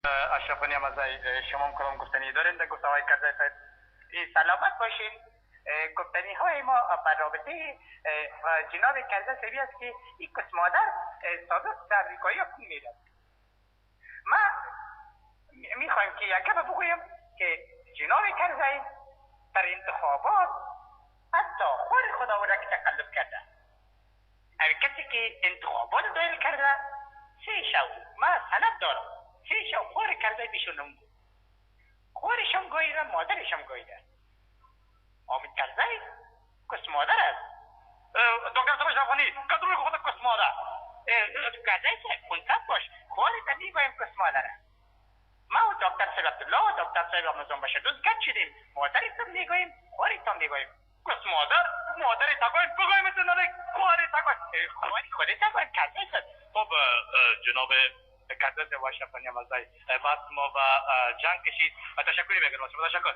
اشرف نیامزی، شما هم کلام گفتنی دارین در گفته های کرده صاحب. سلامت باشین. گفتنی های ما بر رابطه جناب کرده سوی است که این کس مادر سابق در امریکایی ها کن میرد. ما میخوایم که یک گپ بگویم که جناب کرزی در انتخابات حتی خود خدا را که تقلب کرده. اما کسی که انتخابات دایر کرده سه شو ما سند دارم، سه شو خور کرده بیشون نمگو، خورشم گویده مادرشم گویده. آمید کرزی کس مادر است. دکتر صاحب افغانی کدروی خود کس مادر کرزی صاحب کنتب باش خورت میگویم کس مادر است. ما و دکتر صاحب عبدالله و دکتر صاحب رمضان بشه دوست گد شدیم، مادرتان میگویم خورتان میگویم. کس مادر تاگویم بگویم اتون نده خواری تاگویم خواری خودی تاگویم کرزی صاحب. خب جناب کرزی صاحب و اشرف نیامزی بس ما و جنگ کشید و تشکری میکنم. تشکر.